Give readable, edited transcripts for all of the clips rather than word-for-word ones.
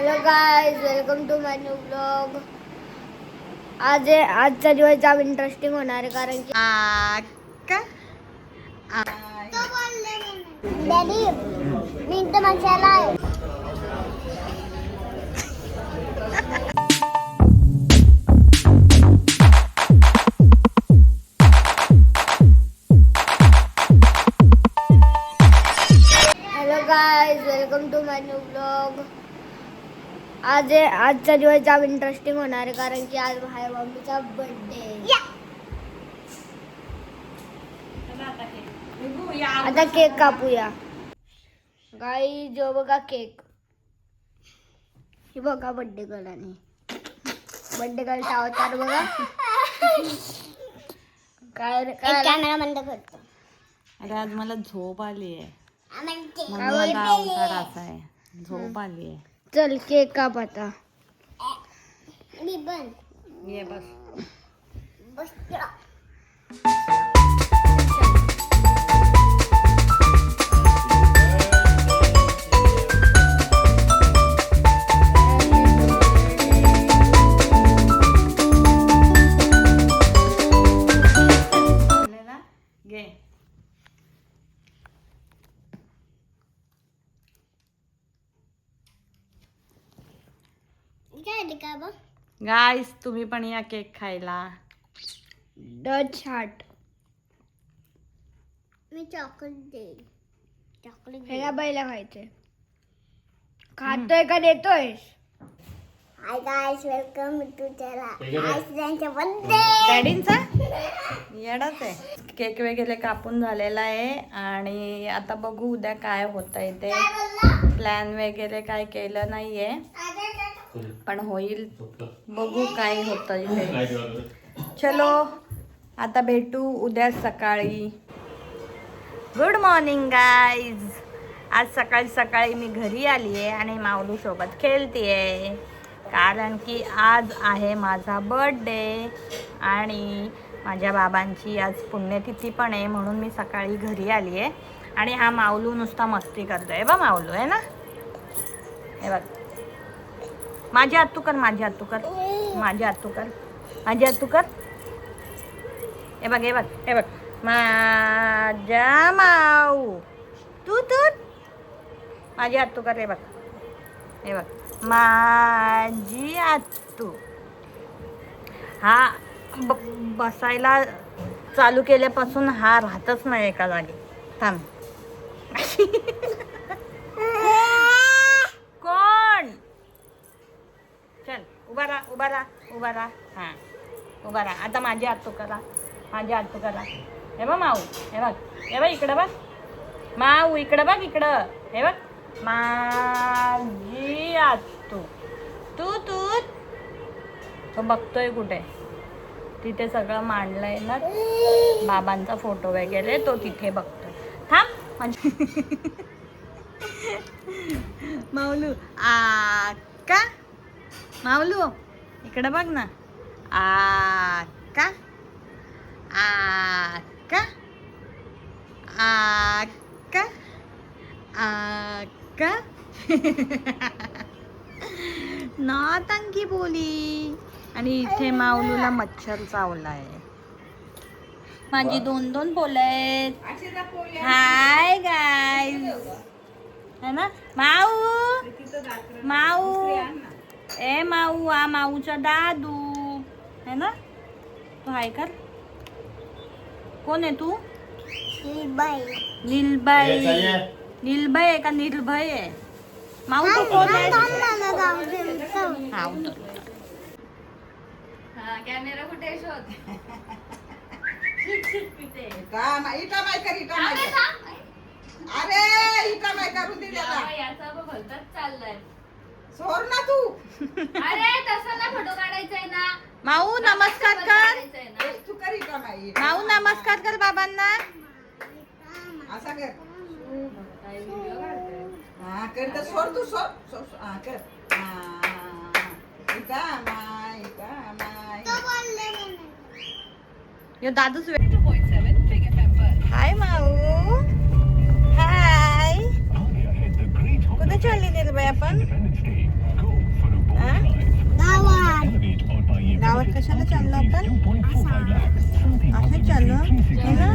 Hello guys, welcome to my new blog. आजचा दिवस जाम interesting होणार आहे कारण की डॅडी मीठ मसाला आहे. Hello guys, welcome to my new blog. आजचा दिवस जाम इंटरेस्टिंग होणार आहे कारण की आज भाई मम्मीचा बर्थडे. आता केक कापूया. गाई जो बघा केक, ही बघा बर्थडे गर्लने बर्थडे गर्लचा अवतार बघा. काय कॅमेरा बंद करतो. अरे आज मला झोप आली आहे. माझा अवतार असा आहे, झोप आली आहे. चल केक काप आता. ये बस. घे. गाईस तुम्ही पण या केक खायला. डच हार्ट. मी चॉकलेट देईल. चॉकलेट ह्याला बैला खायचंय. खातोय का देतोय? हाय गाईस, वेलकम टू त्यांच्या बर्थडे. डॅडींचा येडाच आहे. केक वगैरे कापून झालेला आहे आणि आता बघू उद्या काय होतंय ते. प्लॅन वगैरे काय केलं नाहीये पण होईल, बघू काय होतं इथे. चलो आता भेटू उद्या सकाळी. Good morning guys. आज सकाळी सकाळी मी घरी आली आहे आणि माऊलू सोबत खेळतीये कारण की आज आहे माझा बर्थडे आणि माझ्या बाबांची आज पुण्यतिथी पण आहे, म्हणून मी सकाळी घरी आली आहे. आणि हा माऊलू नुसता मस्ती करतोय बा. माऊलू आहे ना, हे बघ. माझी हात तू कर, माझी हात तू कर, माझी हात तू कर, माझी हात तू कर. हे बघ, हे बघ, हे बघ. माझ्या माऊ तू तू माझी हात तू कर. हे बघ, हे बघ, माझी आत्तू. हा बसायला चालू केल्यापासून हा राहतच नाही एका जागी. थांब. कोण? चल उभा राहा, उभा राहा, उभा राहा. हां उभा राहा. आता माझी आत्तू करा, माझी आत्तू करा. हे बघ माऊ, हे बघ, हे बघ इकडं बघ माऊ, इकडं बघ, इकडं हे बघ. माझी आत्तू. तू तू तो बघतोय कुठे? तिथे सगळं मांडलंय ना बाबांचा फोटो वगैरे, तो तिथे बघतोय. थांब म्हणजे माऊलू आका. माऊलू इकडं बघ ना. आका आका आका आका. नौटंकी बोली. आणि इथे माऊलूला मच्छर चावलाय. माझी 2-2 पोलं आहेत. हाय गाईज, है ना. माऊ माऊ ए माऊ, आ माऊचा दादू है ना. तू हाय कर. कोण आहे तू? नीलबाई. नीलबाई आहे का निर्भय आहे? माऊ तू कोण आहे? हा उतर. कॅमेरा कुठे शोध. अरे इटा माय करून दिलेला याचा भलताच चाललाय. सोड ना तू. अरे तसा ना फोटो काढायचाय ना. माऊ नमस्कार कर. तू कर इटा माय. माऊ नमस्कार कर बाबांना. असा कर. हा कर तर सोड तू, सोड. हा कर. इटा माय, इटा माय. यो दादूच. हाय माऊ. हाय. कुठे चालली निर्भय आपण? कशाला चाललो आपण? असं चाललो है ना?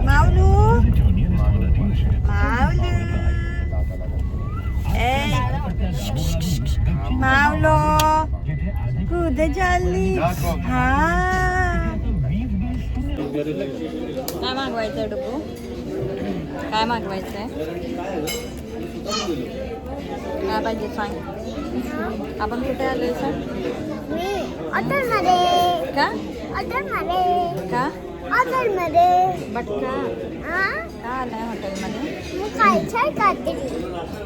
माऊलू माऊलू ए माऊलो कुठे चालली? हा काय मागवायचंय डुबू? काय मागवायचंय? काय पाहिजे सांग. आपण कुठे आलोय सांग. हॉटेलमध्ये. का? हॉटेलमध्ये. का? हॉटेलमध्ये. बट का? हा? का आलाय हॉटेलमध्ये? मग खायचंय काहीतरी.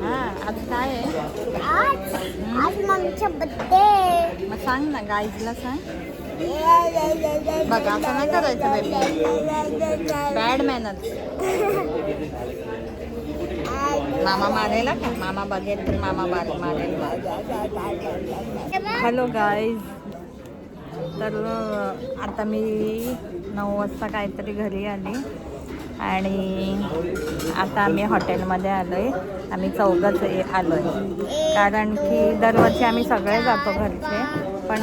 हा आज काय आहे? आज मम्मीचा बर्थडे. मग सांग ना गाईजला सांग. बघा असं नाही करायचं बेबी. Bad manner. मामा मारेला का? मामा बघेल तर मामा मारेल. Hello guys. तर आता मी 9 वाजता काहीतरी घरी आली आणि आता आम्ही हॉटेलमध्ये आलो आहे. आम्ही चौघंच आलो आहे कारण की दरवर्षी आम्ही सगळे जातो घरचे, पण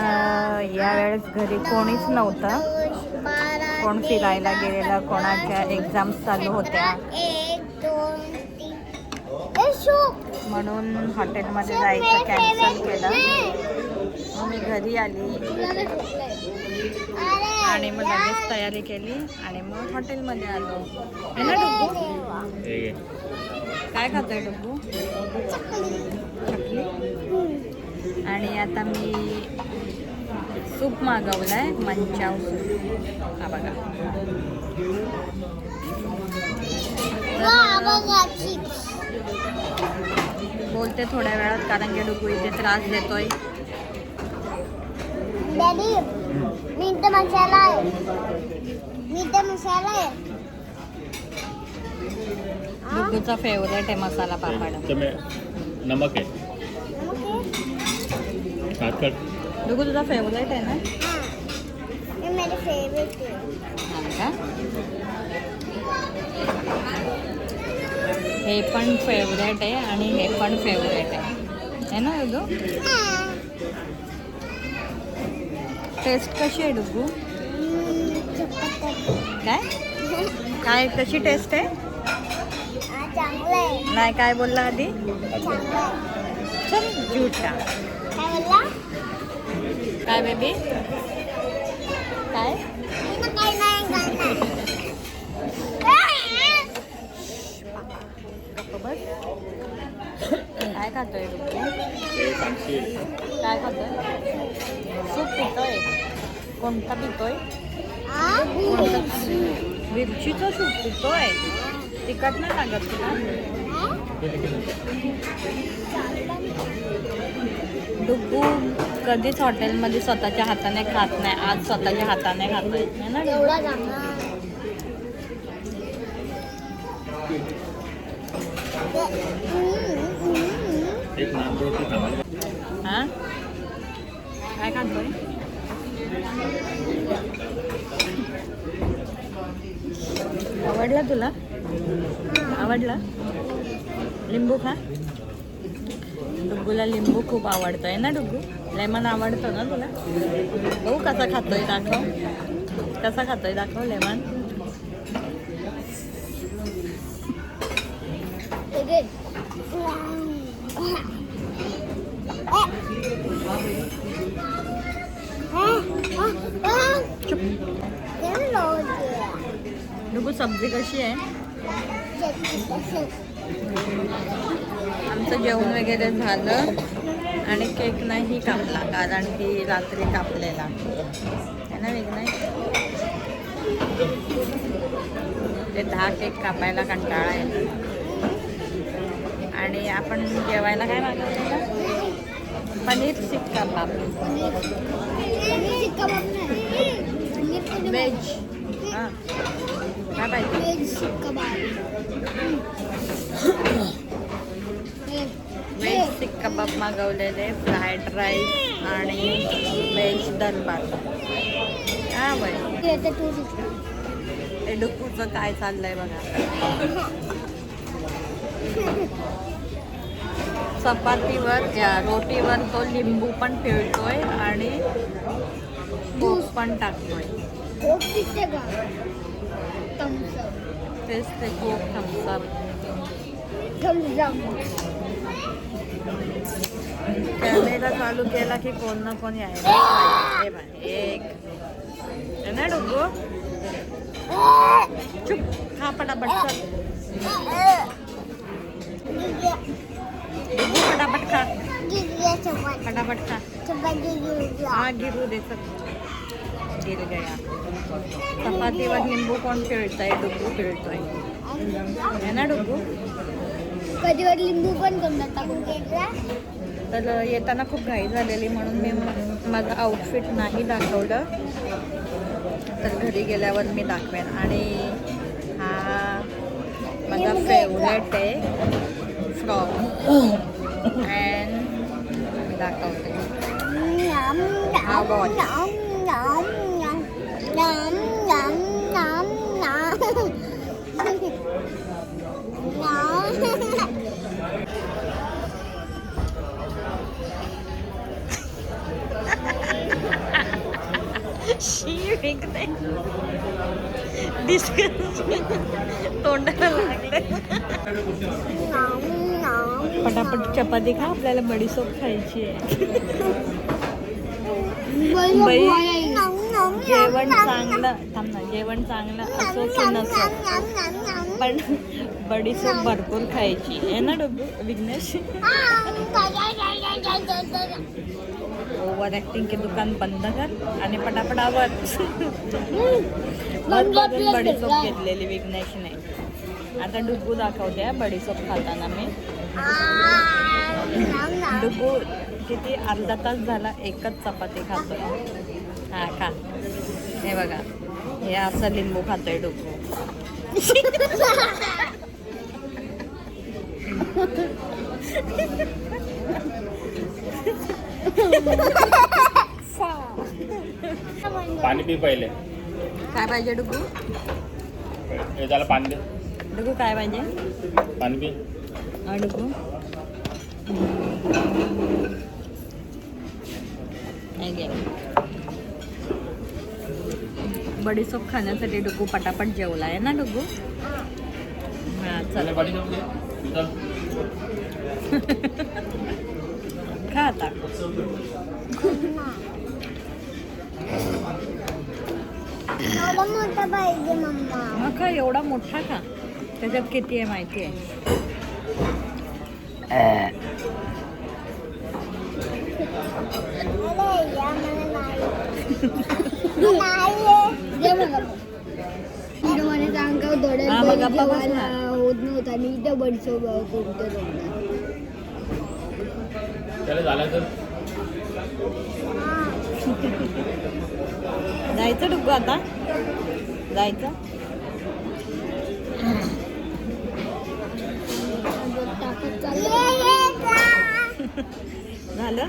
यावेळेस घरी कोणीच नव्हतं. कोण फिरायला गेलेलं, कोणाच्या एक्झाम्स चालू होत्या, 1 2 3 म्हणून हॉटेलमध्ये जायचं कॅन्सल केलं. मग मी घरी आली आणि मग लगेच तयारी केली आणि मग हॉटेलमध्ये आलो. है ना डुग्गू? काय खातोय डुग्गू? चकली. आणि आता मी सूप मागवलाय, मंचाव सूप. हा बघा. बोलते थोड्या वेळात कारण की डुग्गू इथे त्रास देतोय. डॅडी मीठ मसाला आहे. मीठ मसाला आहे. डुग्गूचा फेवरेट आहे मसाला पापड. नमक है डुग्गू तुझा फेवरेट आहे ना? ये मेरे फेवरेट है. हा का? हे पण फेवरेट आहे आणि हे पण फेवरेट आहे. है ना डुग्गू? टेस्ट कशी आहे डुग्गू? काय काय कशी टेस्ट आहे? चांगलं आहे. नाही काय बोलला आधी? चांगलं आहे. चल झूठा. काय बोलला? काय बेबी? काय? काय नाही. काय खातोय डुग्गू? काय खातोय? सूप पितोय. कोणता पितोय? कोणता? मिरचीचं सूप पितोय. तिखट नाही लागत तुला? डुग्गू कधीच हॉटेलमध्ये स्वतःच्या हाताने खात नाही. आज स्वतःच्या हाताने खातोय है ना? एवढा चांगला. एक नान रोटी खावा. हा काय खातोय? आवडला तुला? आवडला? लिंबू खा. डुग्गूला लिंबू खूप आवडतोय ना डुग्गू? लेमन आवडतो ना तुला? बघू कसा खातोय दाखव. कसा खातोय दाखव लेमन. चुप. डुग्गू सब्जी कशी आहे? आमचं जेवण वगैरे झालं आणि केक नाही कापला कारण की रात्री कापलेला आहे ना वेग नाही. ते 10 केक कापायला कंटाळा येतो. आणि आपण जेवायला काय मागवलेलं? पनीर सीख कबाब. व्हेज. हां काय पाहिजे? व्हेज सीख कबाब मागवलेले, फ्राईड राईस आणि व्हेज दरबार. हा बाई हे डुक्कूचं काय चाललंय बघा. चपातीवर या रोटीवर तो लिंबू पण पिळतोय आणि कोक पण टाकतोय. कोक पिते का? थम्सअप. तेच ते कोक थम्सअप. कॅमेरा चालू केला की कोण ना कोण यायला पाहिजे. हे बघ, एक है ना डुग्गू? चुप, खा पटापट चल. डुग्गू पटापट खा, पटापट खा. हा गिरू दे चल. गिर गया. चपातीवर लिंबू कोण पिळतंय? डुग्गू पिळतोय है ना डुग्गू? कधीवर लिंबू पण कोणता टाकून घेतला. तर येताना खूप घाई झालेली म्हणून मी माझं आउटफिट नाही दाखवलं. तर घरी गेल्यावर मी दाखवेन. आणि हा माझा फेवरेट आहे फ्रॉक अँड मी दाखवते. हा वॉच. तोंडाला लागले. पटापट चपाती खा, आपल्याला बडीसोप खायची आहे. जेवण चांगलं थांब ना, जेवण चांगलं असो की नसो पण बडीसोप भरपूर खायची आहे ना डब्बू विघ्नेश. ओव्हर ॲक्टिंग के दुकान बंद कर आणि पटापट आवाज. बडीसोप घेतलेली विघ्नेशने. आता डुग्गू दाखवते बडीसोप खाताना मी. डुग्गू किती अर्धा तास झाला एकच चपाती खातोय. हा खा. हे बघा, हे असं लिंबू खातोय डुग्गू. पाणी पी पहिले. काय पाहिजे डुग्गू? हे झालं पाणी दे. डुग्गू काय पाहिजे? पाणी पी. हा डुग्गू नाही घे. बडीसोप खाण्यासाठी डुग्गू पटापट जेवला आहे ना डुग्गू? हा चल पाणी दे. चल. खा आता. मोठा पाहिजे मम्मा. मग खा, एवढा मोठा खा. त्याच्यात किती आहे माहिती आहे? जेवायला हा, मग गप्पा बस ना. होत नव्हता आणि इथं बडीसोप कोणतं त्याला झालं तर जायचं डुग्गू आता? जायचं? झालं?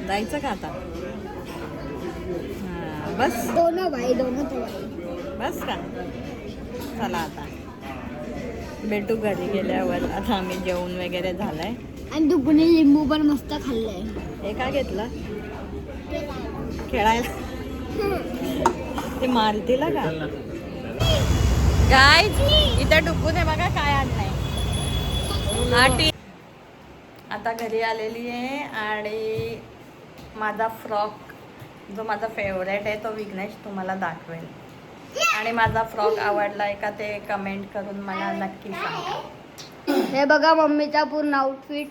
जायचं का आता? हा बस. दोनों भाई बस का? चला आता भेटू घरी गेल्यावर. आता आम्ही जेवण वगैरे झालंय. आणि दुगुने लिंबू पण मस्त खाल्लंय. हे काय घेतलं? खेळायला. ते मारतील का? काय इथं डुग्गूने बघा काय आणलंय. हा आता घरी आलेली आहे आणि माझा फ्रॉक जो माझा फेवरेट आहे तो विघ्नेश तुम्हाला दाखवेल. आणि माझा फ्रॉक आवडलाय का ते कमेंट करून मला नक्की सांगा. हे बघा मम्मीचा पूर्ण आउटफिट.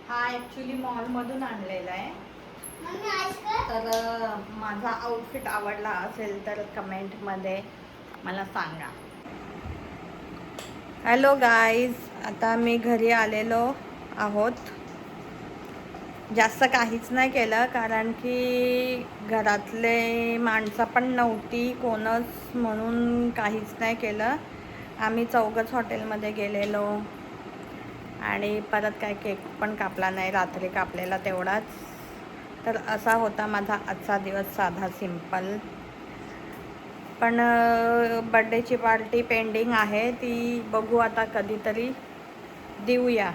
हा ॲक्च्युली मॉलमधून आणलेला आहे. तर माझा आउटफिट आवडला असेल तर कमेंटमध्ये मला सांगा. हॅलो गाईज, आता मी घरी आलेलो आहोत. जास्त काहीच नाही केलं कारण की घरातले माणसं पण नव्हती कोणच, म्हणून काहीच नाही केलं. आम्ही चौघच हॉटेलमध्ये गेलेलो आणि परत काय केक पण कापला नाही, रात्री कापलेला तेवढाच. तर असा होता माझा आजचा दिवस, साधा सिंपल. पण बड्डेची पार्टी पेंडिंग आहे, ती बघू आता कधीतरी. देऊया,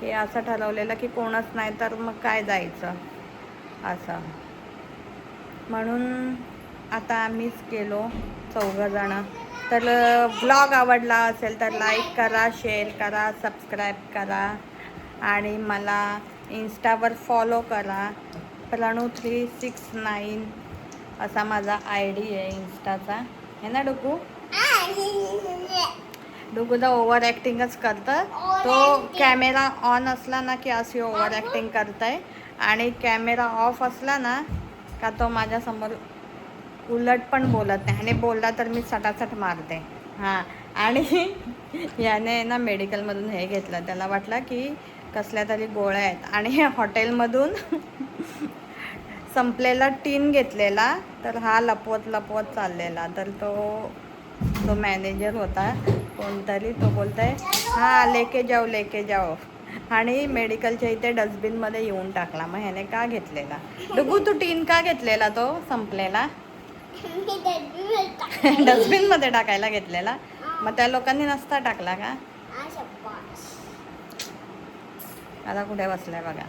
की असं ठरवलेलं की कोणच नाही तर मग काय जायचं असं. म्हणून आता आम्हीच गेलो 4 जण. तर व्लॉग आवडला असेल तर लाईक करा, शेअर करा, सबस्क्राईब करा आणि मला इन्स्टावर फॉलो करा. प्रणू369 असा माझा ID आहे इन्स्टाचा, है ना डुगू? डुगू तर ओव्हर ॲक्टिंगच करतं. तो कॅमेरा ऑन असला ना की अशी ओव्हर ॲक्टिंग करताय, आणि कॅमेरा ऑफ असला ना का तो माझ्यासमोर उलट पण बोलत नाही, आणि बोलला तर मी सटासट मारते. हां, आणि याने ना मेडिकलमधून हे घेतलं, त्याला वाटलं की कसल्या तरी गोळ्या आहेत, आणि हॉटेलमधून संपलेला टीन घेतलेला, तर हा लपवत लपवत चाललेला. तर तो मॅनेजर होता कोणतरी, तो बोलताय हां लेके जाओ, आणि मेडिकलच्या इथे डस्टबिनमध्ये येऊन टाकला. मग ह्याने का घेतलेला? डुगू तू टीन का घेतलेला तो संपलेला? डस्टबिनमध्ये टाकायला घेतलेला. मग त्या लोकांनी नसता टाकला का? आता कुठे बसलाय बघा.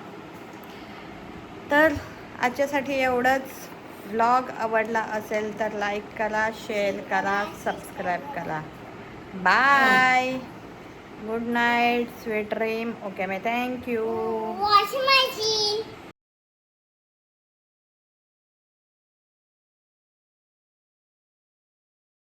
तर आजच्यासाठी एवढंच. व्लॉग आवडला असेल तर लाईक करा, शेअर करा, सबस्क्राईब करा. Bye, good night, sweet dream. Okay, मी थँक्यू. Washing machine